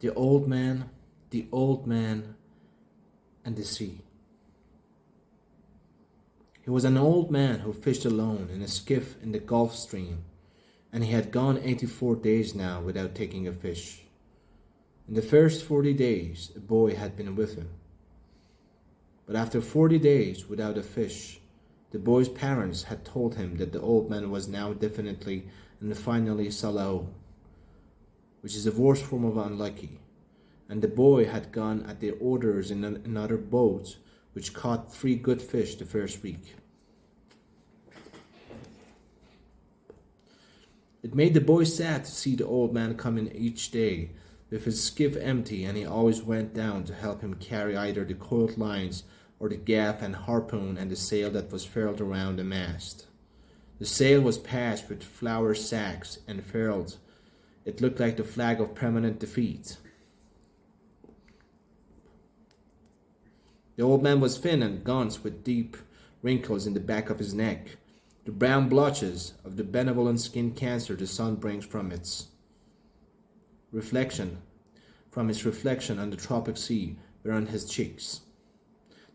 The Old Man, and the Sea. He was an old man who fished alone in a skiff in the Gulf Stream, and he had gone 84 days now without taking a fish. In the first 40 days, a boy had been with him. But after 40 days without a fish, the boy's parents had told him that the old man was now definitely and finally Salau, which is the worst form of unlucky, and the boy had gone at their orders in another boat, which caught 3 good fish the first week. It made the boy sad to see the old man come in each day with his skiff empty, and he always went down to help him carry either the coiled lines or the gaff and harpoon and the sail that was furled around the mast. The sail was patched with flour sacks and furled. It looked like the flag of permanent defeat. The old man was thin and gaunt with deep wrinkles in the back of his neck, the brown blotches of the benevolent skin cancer the sun brings from his reflection on the tropic sea were on his cheeks.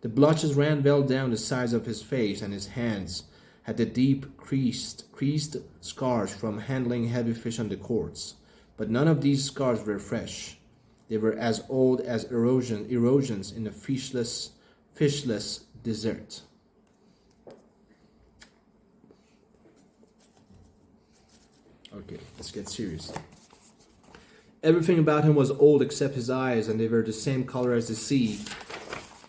The blotches ran well down the sides of his face, and his hands had the deep creased scars from handling heavy fish on the cords. But none of these scars were fresh. They were as old as erosions in a fishless desert. Okay, let's get serious. Everything about him was old except his eyes, and they were the same color as the sea,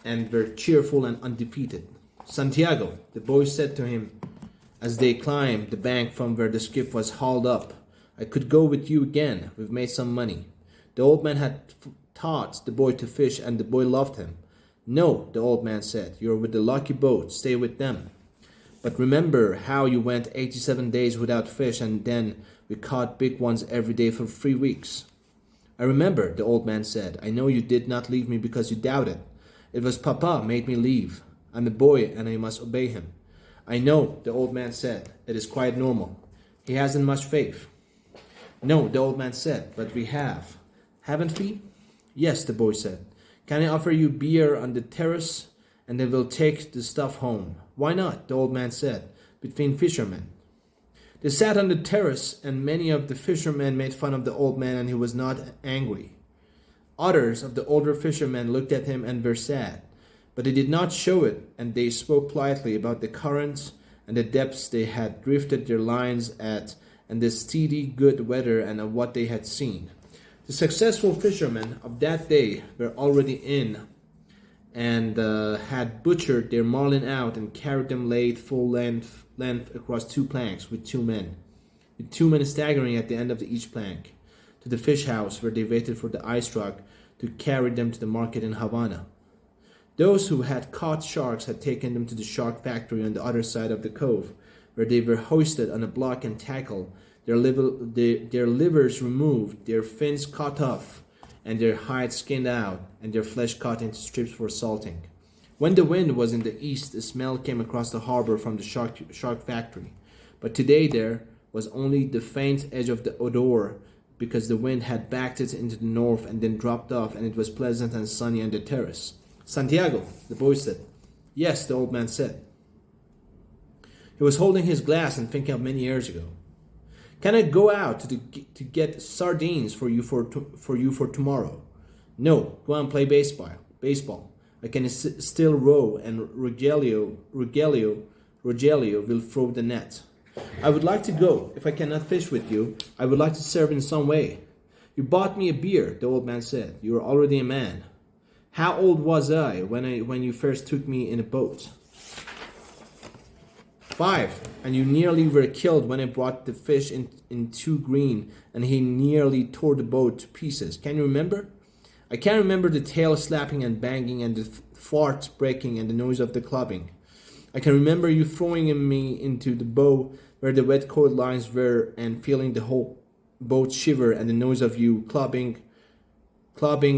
and were cheerful and undefeated. Santiago, the boy said to him as they climbed the bank from where the skiff was hauled up, I could go with you again. We've made some money. The old man had taught the boy to fish, and the boy loved him. No, the old man said, you're with the lucky boat. Stay with them. But remember how you went 87 days without fish, and then we caught big ones every day for 3 weeks. I remember, the old man said. I know you did not leave me because you doubted. It was Papa made me leave. I'm a boy and I must obey him. I know, the old man said. It is quite normal. He hasn't much faith. No, the old man said, but we have. Haven't we? Yes, the boy said. Can I offer you beer on the terrace, and then we'll take the stuff home? Why not? The old man said, between fishermen. They sat on the terrace, and many of the fishermen made fun of the old man, and he was not angry. Others of the older fishermen looked at him and were sad, but they did not show it, and they spoke politely about the currents and the depths they had drifted their lines at, and the steady good weather, and of what they had seen. The successful fishermen of that day were already in, and had butchered their marlin out and carried them laid full length across 2 planks with 2 men staggering at the end of each plank, to the fish house where they waited for the ice truck to carry them to the market in Havana. Those who had caught sharks had taken them to the shark factory on the other side of the cove, where they were hoisted on a block and tackled, their livers removed, their fins cut off, and their hides skinned out, and their flesh cut into strips for salting. When the wind was in the east, a smell came across the harbor from the shark factory. But today there was only the faint edge of the odor, because the wind had backed it into the north and then dropped off, and it was pleasant and sunny on the terrace. Santiago, the boy said. Yes, the old man said. He was holding his glass and thinking of many years ago. Can I go out to get sardines for you for tomorrow? No, go and play baseball. I can still row, and Rogelio will throw the net. I would like to go. If I cannot fish with you, I would like to serve in some way. You bought me a beer, the old man said. You are already a man. How old was I when you first took me in a boat? 5, and you nearly were killed when I brought the fish in too green, and he nearly tore the boat to pieces. Can you remember? I can remember the tail slapping and banging, and the farts breaking, and the noise of the clubbing. I can remember you throwing me into the bow where the wet coiled lines were, and feeling the whole boat shiver, and the noise of you clubbing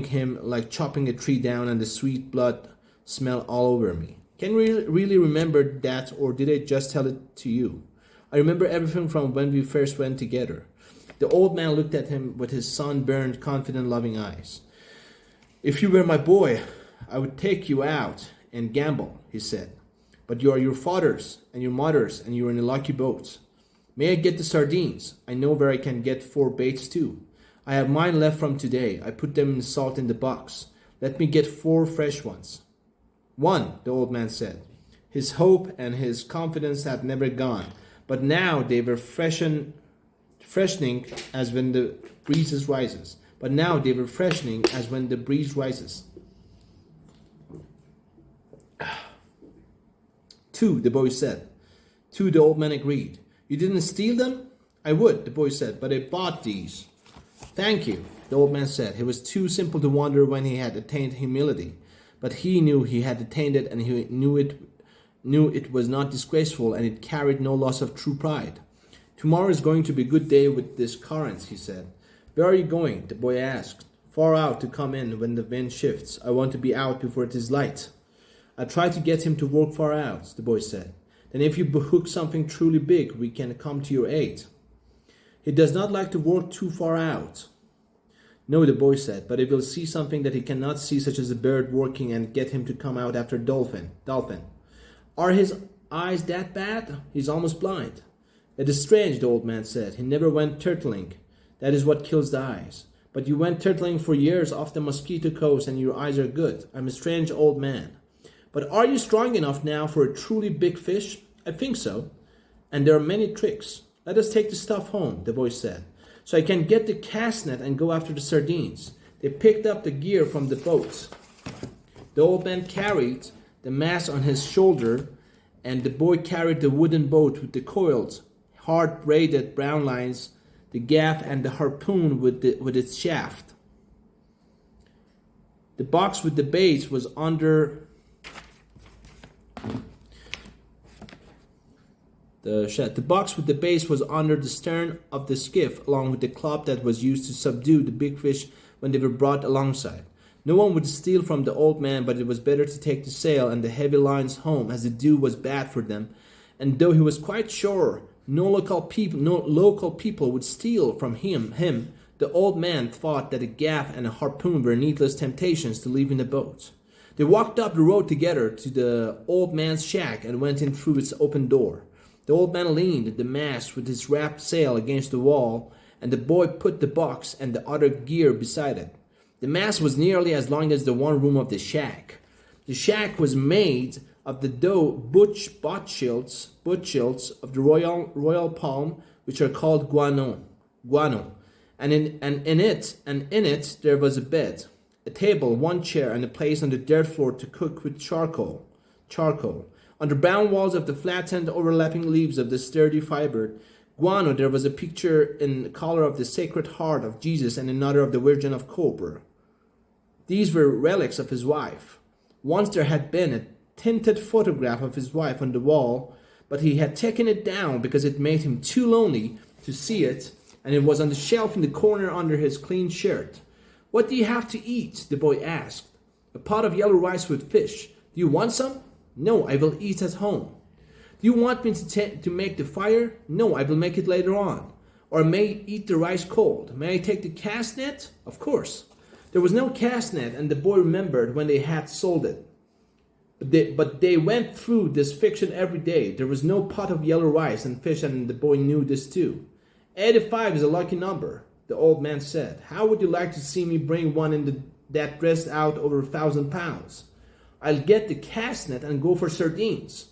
him like chopping a tree down, and the sweet blood smell all over me. Can you really remember that, or did I just tell it to you? I remember everything from when we first went together. The old man looked at him with his sunburned, confident, loving eyes. "If you were my boy, I would take you out and gamble," he said. "But you are your father's and your mother's, and you are in a lucky boat. May I get the sardines? I know where I can get 4 baits too. I have mine left from today. I put them in salt in the box. Let me get 4 fresh ones." "1," the old man said. His hope and his confidence had never gone, but now they were freshening as when the breeze rises. But now they were freshening as when the breeze rises. 2, the boy said. 2, the old man agreed. "You didn't steal them?" "I would," the boy said, "but I bought these." "Thank you," the old man said. He was too simple to wonder when he had attained humility, but he knew he had attained it, and he knew it was not disgraceful, and it carried no loss of true pride. "Tomorrow is going to be a good day with this current," he said. "Where are you going?" the boy asked. "Far out to come in when the wind shifts. I want to be out before it is light." "I tried to get him to work far out," the boy said. "Then if you hook something truly big, we can come to your aid." "He does not like to work too far out." "No," the boy said, "but if we'll see something that he cannot see, such as a bird working, and get him to come out after dolphin. Are his eyes that bad? He's almost blind." "It is strange," the old man said. "He never went turtling. That is what kills the eyes. But you went turtling for years off the mosquito coast, and your eyes are good. I'm a strange old man. But are you strong enough now for a truly big fish?" "I think so. And there are many tricks. Let us take the stuff home," the boy said, "so I can get the cast net and go after the sardines." They picked up the gear from the boat. The old man carried the mast on his shoulder, and the boy carried the wooden boat with the coils, hard braided brown lines, the gaff, and the harpoon with its shaft. The box with the baits was under the box with the base was under the stern of the skiff, along with the club that was used to subdue the big fish when they were brought alongside. No one would steal from the old man, but it was better to take the sail and the heavy lines home, as the dew was bad for them. And though he was quite sure no local people would steal from him, the old man thought that a gaff and a harpoon were needless temptations to leave in the boat. They walked up the road together to the old man's shack and went in through its open door. The old man leaned the mast with his wrapped sail against the wall, and the boy put the box and the other gear beside it. The mast was nearly as long as the one room of the shack. The shack was made of the butchilts of the royal palm, which are called guano. And in it there was a bed, a table, 1 chair, and a place on the dirt floor to cook with charcoal. On the brown walls of the flattened, overlapping leaves of the sturdy fiber guano, there was a picture in the color of the Sacred Heart of Jesus and another of the Virgin of Copper. These were relics of his wife. Once there had been a tinted photograph of his wife on the wall, but he had taken it down because it made him too lonely to see it, and it was on the shelf in the corner under his clean shirt. "What do you have to eat?" the boy asked. "A pot of yellow rice with fish. Do you want some?" "No, I will eat at home." "Do you want me to make the fire?" "No, I will make it later on. Or may eat the rice cold. May I take the cast net?" "Of course." There was no cast net, and the boy remembered when they had sold it. But they went through this fiction every day. There was no pot of yellow rice and fish, and the boy knew this too. 85 is a lucky number, the old man said. "How would you like to see me bring one that dressed out over 1,000 pounds? I'll get the cast net and go for sardines.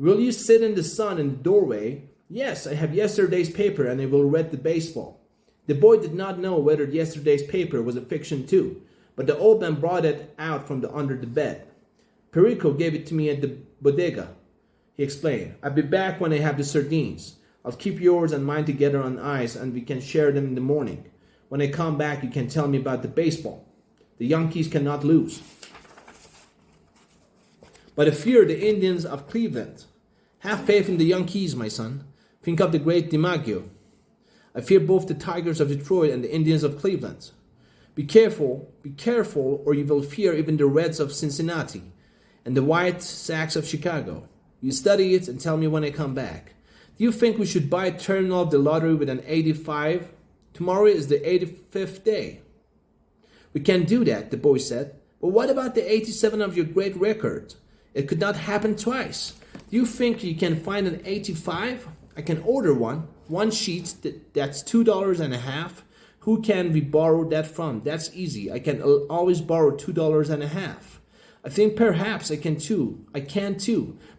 Will you sit in the sun in the doorway?" "Yes, I have yesterday's paper, and I will read the baseball." The boy did not know whether yesterday's paper was a fiction too, but the old man brought it out from under the bed. "Perico gave it to me at the bodega," he explained. "I'll be back when I have the sardines. I'll keep yours and mine together on ice, and we can share them in the morning. When I come back, you can tell me about the baseball. The Yankees cannot lose. But I fear the Indians of Cleveland. Have faith in the Yankees, my son. Think of the great DiMaggio. I fear both the Tigers of Detroit and the Indians of Cleveland. Be careful, or you will fear even the Reds of Cincinnati and the White Sox of Chicago. You study it and tell me when I come back. Do you think we should buy a terminal of the lottery with an 85 Tomorrow is the 85th day. We can't do that, the boy said. But what about the 87 of your great record? It could not happen twice. Do you think you can find an 85? I can order one. One sheet, that's $2.50. Who can we borrow that from? That's easy. I can always borrow $2.50. I think perhaps I can too.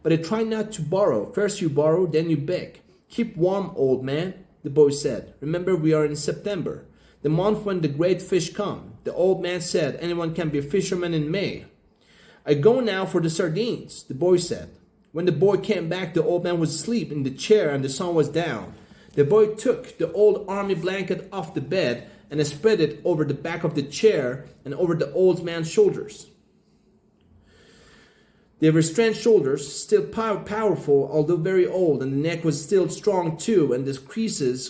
But I try not to borrow. First you borrow, then you beg. Keep warm, old man, the boy said. Remember, we are in September, the month when the great fish come. The old man said, anyone can be a fisherman in May. I go now for the sardines, the boy said. When the boy came back, the old man was asleep in the chair and the sun was down. The boy took the old army blanket off the bed and spread it over the back of the chair and over the old man's shoulders. They were strange shoulders, still powerful, although very old, and the neck was still strong too, and the creases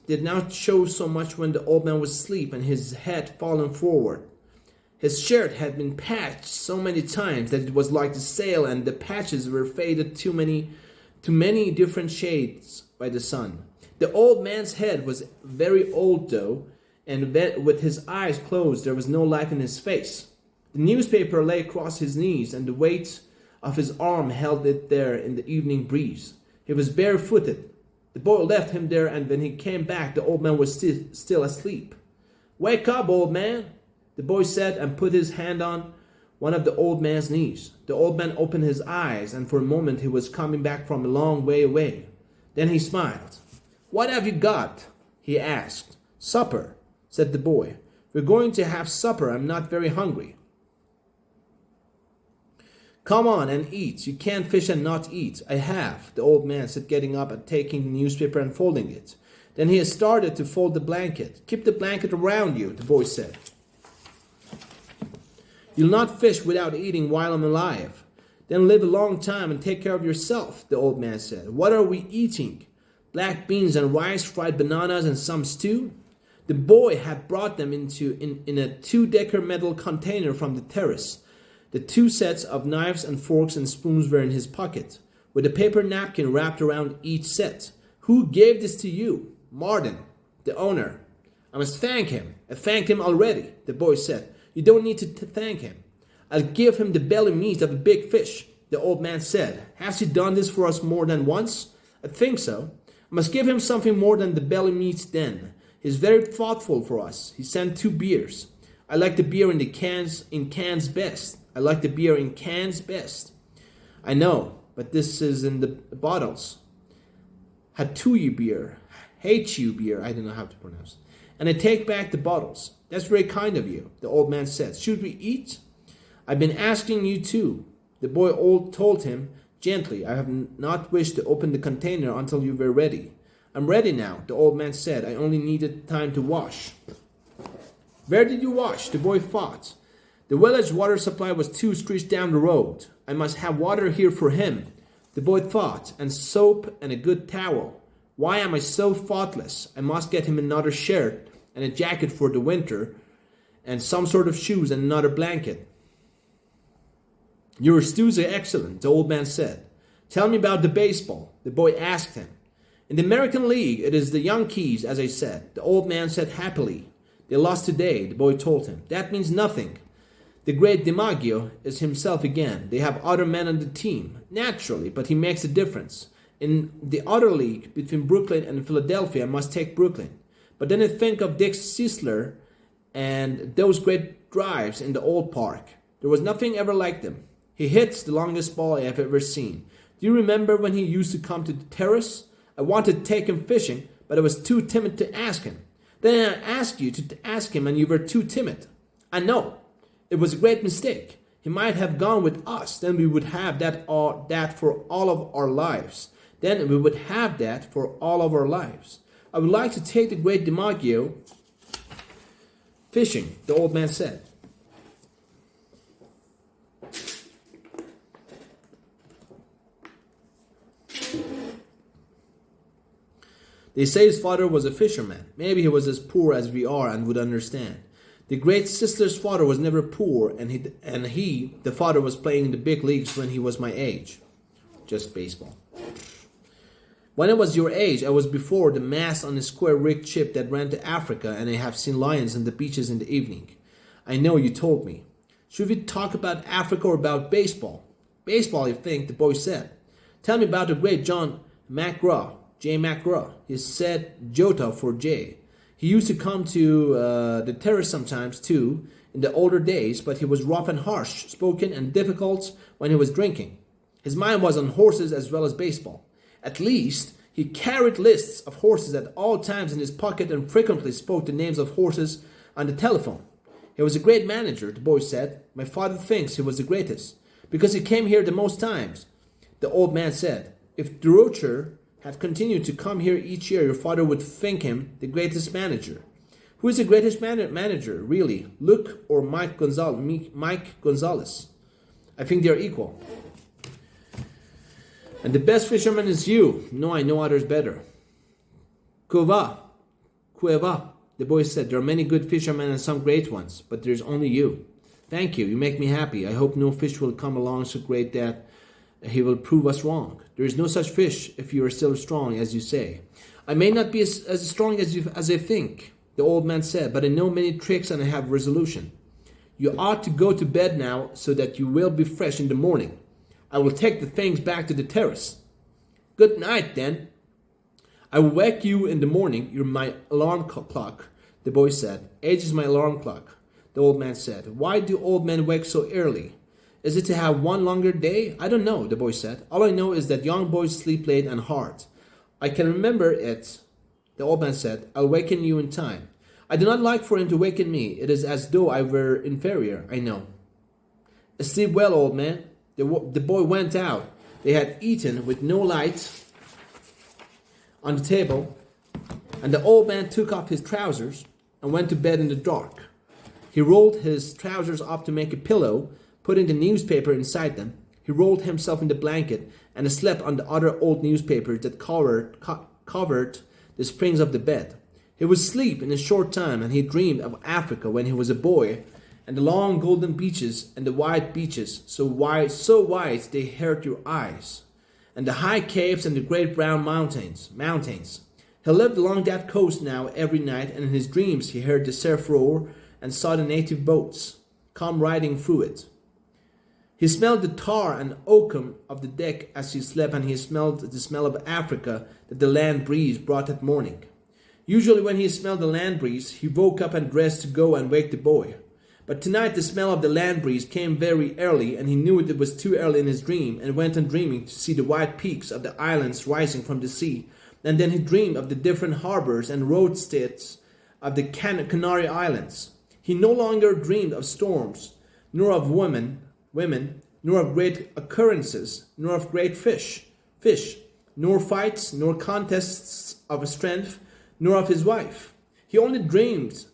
did not show so much when the old man was asleep and his head fallen forward. His shirt had been patched so many times that it was like the sail, and the patches were faded to many different shades by the sun. The old man's head was very old though, and with his eyes closed there was no life in his face. The newspaper lay across his knees, and the weight of his arm held it there in the evening breeze. He was barefooted. The boy left him there, and when he came back, the old man was still asleep. "Wake up, old man," the boy said, and put his hand on one of the old man's knees. The old man opened his eyes, and for a moment he was coming back from a long way away. Then he smiled. "What have you got?" he asked. "Supper," said the boy. "We're going to have supper. I'm not very hungry." "Come on and eat. You can't fish and not eat." "I have," the old man said, getting up and taking the newspaper and folding it. Then he started to fold the blanket. "Keep the blanket around you," the boy said. "You'll not fish without eating while I'm alive." "Then live a long time and take care of yourself," the old man said. "What are we eating?" "Black beans and rice, fried bananas, and some stew." The boy had brought them in a 2-decker metal container from the terrace. The 2 sets of knives and forks and spoons were in his pocket, with a paper napkin wrapped around each set. "Who gave this to you?" "Martin, the owner." "I must thank him." "I thanked him already," the boy said. "You don't need to thank him." "I'll give him the belly meat of a big fish," the old man said. "Has he done this for us more than once?" "I think so." "I must give him something more than the belly meat then. He's very thoughtful for us. He sent 2 beers. I like the beer in cans best. I like the beer in cans best." "I know, but this is in the bottles." "Hatuyu beer, Hachu beer," I don't know how to pronounce. "And I take back the bottles." "That's very kind of you," the old man said. "Should we eat?" "I've been asking you too," the boy told him gently. "I have not wished to open the container until you were ready." "I'm ready now," the old man said. "I only needed time to wash." "Where did you wash?" the boy thought. The village water supply was 2 streets down the road. "I must have water here for him," the boy thought, "and soap and a good towel. Why am I so thoughtless? I must get him another shirt and a jacket for the winter, and some sort of shoes and another blanket." "Your stews are excellent," the old man said. "Tell me about the baseball," the boy asked him. "In the American League, it is the Yankees, as I said," the old man said happily. "They lost today," the boy told him. "That means nothing. The great DiMaggio is himself again. They have other men on the team. Naturally, but he makes a difference. In the other league, between Brooklyn and Philadelphia, I must take Brooklyn. But then I think of Dick Sisler and those great drives in the old park. There was nothing ever like them. He hits the longest ball I have ever seen. Do you remember when he used to come to the terrace? I wanted to take him fishing, but I was too timid to ask him. Then I asked you to ask him, and you were too timid. I know. It was a great mistake. He might have gone with us. Then we would have that for all of our lives. Then we would have that for all of our lives. I would like to take the great DiMaggio fishing," the old man said. They say his father was a fisherman. Maybe he was as poor as we are and would understand. The great sister's father was never poor, and the father, was playing in the big leagues when he was my age. Just baseball. When I was your age, I was before the mast on a square-rigged ship that ran to Africa, and I have seen lions on the beaches in the evening. I know you told me. Should we talk about Africa or about baseball? Baseball, I think, the boy said. Tell me about the great John McGraw, J. McGraw. He said Jota for J. He used to come to the terrace sometimes, too, in the older days, but he was rough and harsh, spoken and difficult when he was drinking. His mind was on horses as well as baseball. At least, he carried lists of horses at all times in his pocket and frequently spoke the names of horses on the telephone. He was a great manager, the boy said. My father thinks he was the greatest, because he came here the most times. The old man said, if Durocher had continued to come here each year, your father would think him the greatest manager. Who is the greatest manager, really, Luke or Mike Gonzalez? I think they are equal. And the best fisherman is you. No, I know others better. Cueva, the boy said. There are many good fishermen and some great ones, but there's only you. Thank you. You make me happy. I hope no fish will come along so great that he will prove us wrong. There is no such fish if you are still strong, as you say. I may not be as strong as I think, the old man said, but I know many tricks and I have resolution. You ought to go to bed now so that you will be fresh in the morning. I will take the things back to the terrace. Good night, then. I will wake you in the morning. You're my alarm clock, the boy said. Age is my alarm clock, the old man said. Why do old men wake so early? Is it to have one longer day? I don't know, the boy said. All I know is that young boys sleep late and hard. I can remember it, the old man said. I'll waken you in time. I do not like for him to waken me. It is as though I were inferior, I know. Sleep well, old man. The boy went out. They had eaten with no light on the table, and the old man took off his trousers and went to bed in the dark. He rolled his trousers up to make a pillow, putting the newspaper inside them. He rolled himself in the blanket and slept on the other old newspapers that covered the springs of the bed. He would sleep in a short time, and he dreamed of Africa when he was a boy, and the long golden beaches and the white beaches, so white they hurt your eyes, and the high capes and the great brown mountains. He lived along that coast now every night, and in his dreams he heard the surf roar and saw the native boats come riding through it. He smelled the tar and oakum of the deck as he slept, and he smelled the smell of Africa that the land breeze brought that morning. Usually when he smelled the land breeze, he woke up and dressed to go and wake the boy. But tonight the smell of the land breeze came very early, and he knew it was too early in his dream, and went on dreaming to see the white peaks of the islands rising from the sea. And then he dreamed of the different harbors and roadsteads of the Canary Islands. He no longer dreamed of storms, nor of women, nor of great occurrences, nor of great fish, nor fights, nor contests of strength, nor of his wife. He only dreamed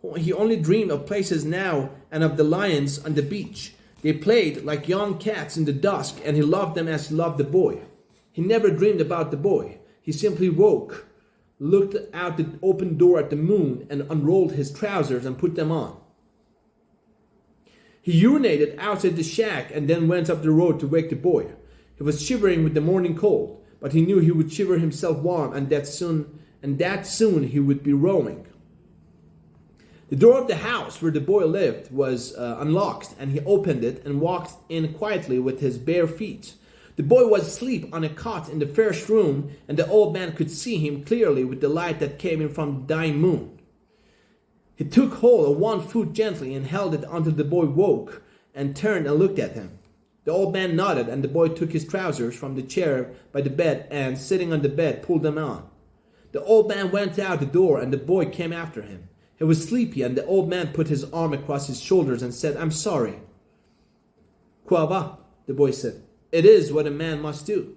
of places now and of the lions on the beach. They played like young cats in the dusk, and he loved them as he loved the boy. He never dreamed about the boy. He simply woke, looked out the open door at the moon, and unrolled his trousers and put them on. He urinated outside the shack and then went up the road to wake the boy. He was shivering with the morning cold, but he knew he would shiver himself warm, and that soon he would be rowing. The door of the house where the boy lived was unlocked, and he opened it and walked in quietly with his bare feet. The boy was asleep on a cot in the first room, and the old man could see him clearly with the light that came in from the dying moon. He took hold of one foot gently and held it until the boy woke and turned and looked at him. The old man nodded, and the boy took his trousers from the chair by the bed and, sitting on the bed, pulled them on. The old man went out the door, and the boy came after him. He was sleepy, and the old man put his arm across his shoulders and said, I'm sorry. Quava, the boy said. It is what a man must do.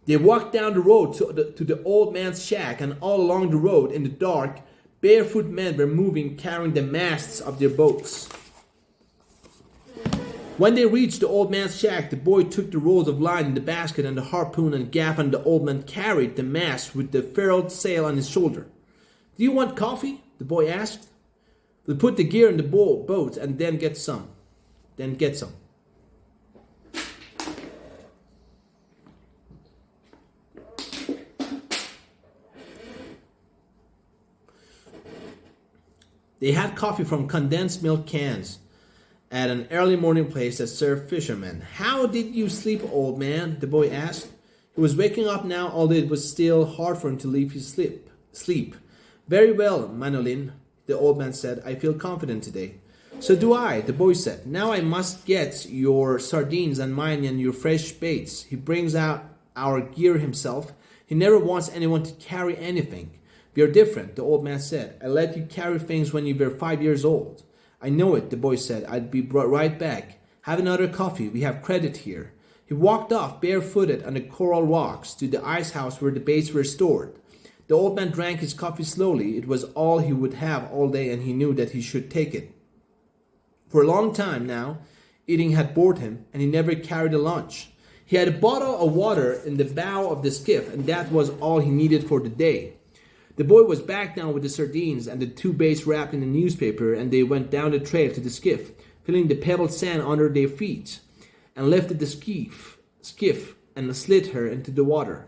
They walked down the road to the old man's shack, and all along the road in the dark, barefoot men were moving, carrying the masts of their boats. When they reached the old man's shack, the boy took the rolls of line in the basket and the harpoon and gaff, and the old man carried the mast with the furled sail on his shoulder. Do you want coffee? The boy asked. We'll put the gear in the boat and then get some. They had coffee from condensed milk cans at an early morning place that served fishermen. "How did you sleep, old man?" the boy asked. He was waking up now, although it was still hard for him to leave his sleep. "Very well, Manolin," the old man said. "I feel confident today." "So do I," the boy said. "Now I must get your sardines and mine and your fresh baits. He brings out our gear himself. He never wants anyone to carry anything." "We are different," the old man said. "I let you carry things when you were 5 years old." "I know it," the boy said. "I'll be right back. Have another coffee. We have credit here." He walked off barefooted on the coral rocks to the ice house where the baits were stored. The old man drank his coffee slowly. It was all he would have all day, and he knew that he should take it. For a long time now, eating had bored him, and he never carried a lunch. He had a bottle of water in the bow of the skiff, and that was all he needed for the day. The boy was back now with the sardines and the 2 baits wrapped in a newspaper, and they went down the trail to the skiff, feeling the pebbled sand under their feet, and lifted the skiff and slid her into the water.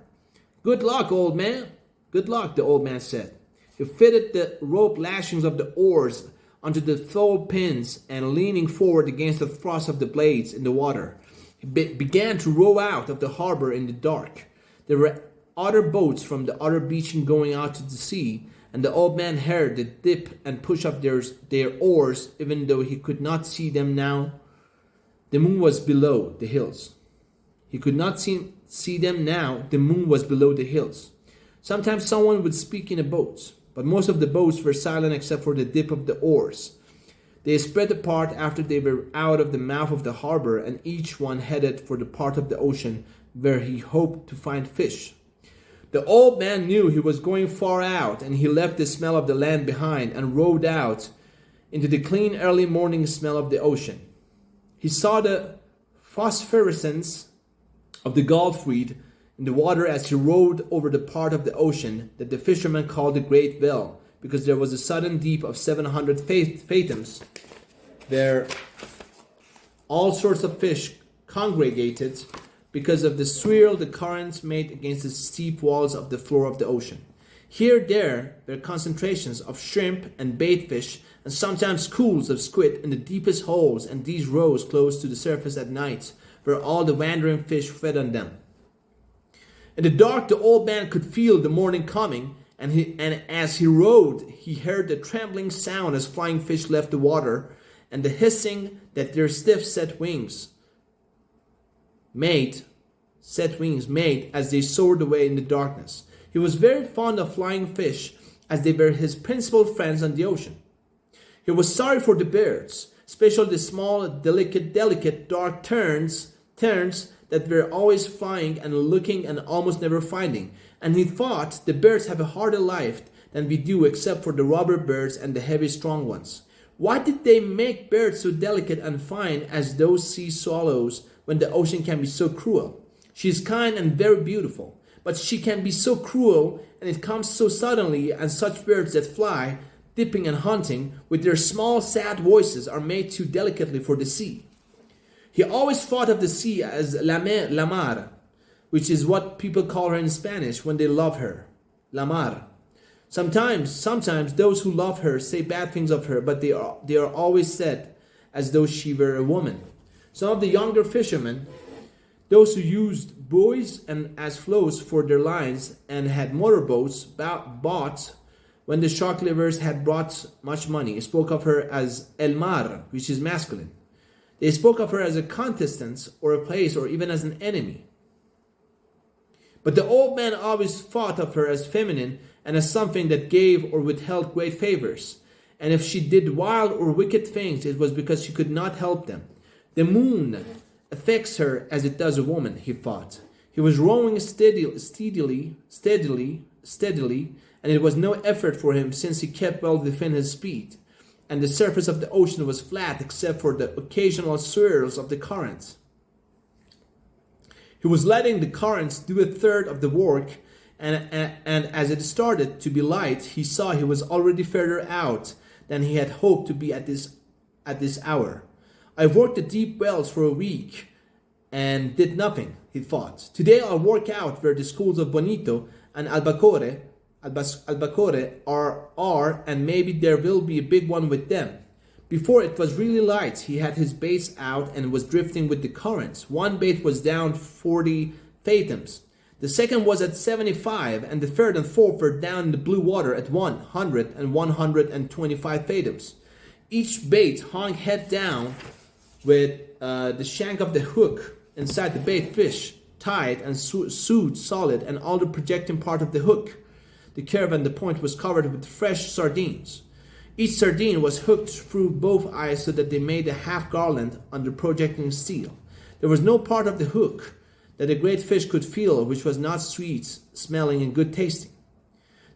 "Good luck, old man." "Good luck," the old man said. He fitted the rope lashings of the oars onto the thole pins, and leaning forward against the thrust of the blades in the water, he began to row out of the harbor in the dark. There were other boats from the other beaching going out to the sea, and the old man heard them dip and push up their oars, even though he could not see them now. The moon was below the hills. He could not see them now. The moon was below the hills. Sometimes someone would speak in a boat, but most of the boats were silent except for the dip of the oars. They spread apart after they were out of the mouth of the harbor, and each one headed for the part of the ocean where he hoped to find fish. The old man knew he was going far out, and he left the smell of the land behind and rowed out into the clean early morning smell of the ocean. He saw the phosphorescence of the Gulf Reed in the water as he rowed over the part of the ocean that the fishermen called the Great Well, because there was a sudden deep of 700 fathoms where all sorts of fish congregated because of the swirl the currents made against the steep walls of the floor of the ocean. Here there were concentrations of shrimp and bait fish, and sometimes schools of squid in the deepest holes, and these rose close to the surface at night, where all the wandering fish fed on them. In the dark, the old man could feel the morning coming, and as he rowed, he heard the trembling sound as flying fish left the water, and the hissing that their stiff set wings made as they soared away in the darkness. He was very fond of flying fish, as they were his principal friends on the ocean. He was sorry for the birds, especially the small, delicate dark terns that were always flying and looking and almost never finding. And he thought the birds have a harder life than we do, except for the robber birds and the heavy, strong ones. Why did they make birds so delicate and fine as those sea swallows, when the ocean can be so cruel? She is kind and very beautiful, but she can be so cruel, and it comes so suddenly, and such birds that fly, dipping and hunting, with their small, sad voices, are made too delicately for the sea. He always thought of the sea as la mar, which is what people call her in Spanish when they love her, la mar. Sometimes those who love her say bad things of her, but they are always said as though she were a woman. Some of the younger fishermen, those who used buoys and as floats for their lines and had motorboats bought when the shark livers had brought much money, spoke of her as el mar, which is masculine. They spoke of her as a contestant or a place or even as an enemy. But the old man always thought of her as feminine and as something that gave or withheld great favors. And if she did wild or wicked things, it was because she could not help them. The moon affects her as it does a woman, he thought. He was rowing steadily, and it was no effort for him, since he kept well within his speed, and the surface of the ocean was flat except for the occasional swirls of the currents. He was letting the currents do a third of the work, and as it started to be light, he saw he was already further out than he had hoped to be at this hour. I worked the deep wells for a week and did nothing, he thought. Today I'll work out where the schools of Bonito and Albacore albacore are, and maybe there will be a big one with them. Before it was really light, he had his baits out and was drifting with the currents. One bait was down 40 fathoms. The second was at 75, and the third and fourth were down in the blue water at 100 and 125 fathoms. Each bait hung head down with the shank of the hook inside the bait fish, tied and sewed solid, and all the projecting part of the hook. The curve and the point was covered with fresh sardines. Each sardine was hooked through both eyes so that they made a half garland on the projecting steel. There was no part of the hook that a great fish could feel which was not sweet smelling and good tasting.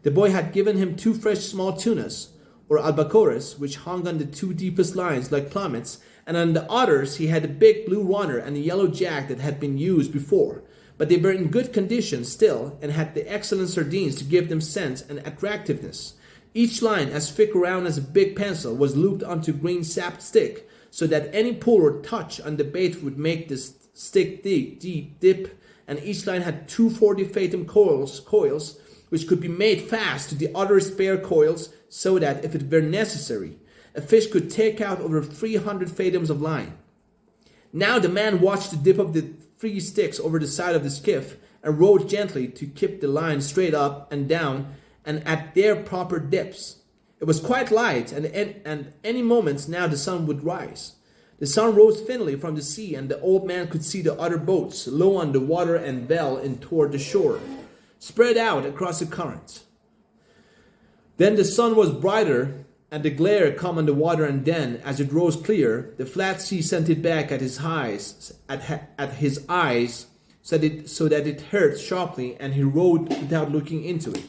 The boy had given him 2 fresh small tunas, or albacores, which hung on the 2 deepest lines like plummets, and on the others he had a big blue runner and a yellow jack that had been used before, but they were in good condition still and had the excellent sardines to give them scent and attractiveness. Each line, as thick around as a big pencil, was looped onto green sapped stick, so that any pull or touch on the bait would make the stick deep dip, and each line had 2 40 fathom coils, which could be made fast to the other spare coils, so that if it were necessary, a fish could take out over 300 fathoms of line. Now the man watched the dip of the 3 sticks over the side of the skiff and rowed gently to keep the line straight up and down and at their proper dips. It was quite light, and any moment now the sun would rise. The sun rose thinly from the sea, and the old man could see the other boats low on the water and well in toward the shore, spread out across the current. Then the sun was brighter, and the glare come on the water, and then, as it rose clear, the flat sea sent it back at his eyes, so that it hurt sharply, and he rowed without looking into it.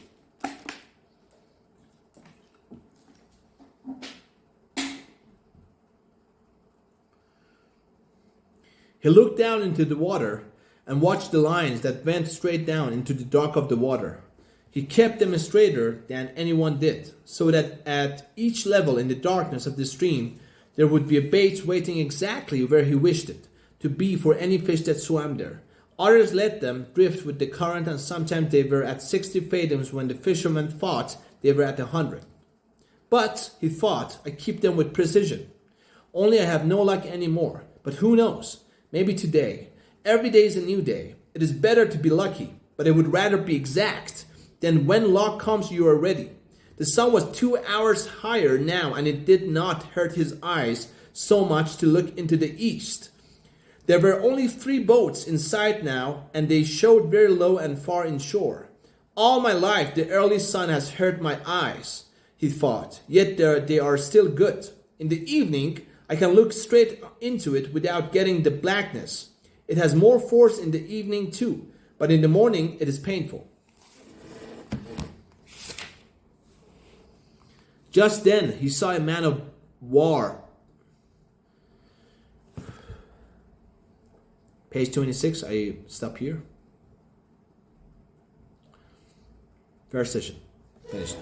He looked down into the water and watched the lines that went straight down into the dark of the water. He kept them straighter than anyone did, so that at each level in the darkness of the stream there would be a bait waiting exactly where he wished it to be for any fish that swam there. Others let them drift with the current, and sometimes they were at 60 fathoms when the fishermen thought they were at 100. But, he thought, I keep them with precision. Only I have no luck anymore, but who knows? Maybe today. Every day is a new day. It is better to be lucky, but I would rather be exact. Then when luck comes, you are ready. The sun was 2 hours higher now, and it did not hurt his eyes so much to look into the east. There were only 3 boats in sight now, and they showed very low and far inshore. All my life the early sun has hurt my eyes, he thought, yet they are still good. In the evening, I can look straight into it without getting the blackness. It has more force in the evening too, but in the morning it is painful. Just then he saw a man of war. Page 26, I stop here. First session, finished.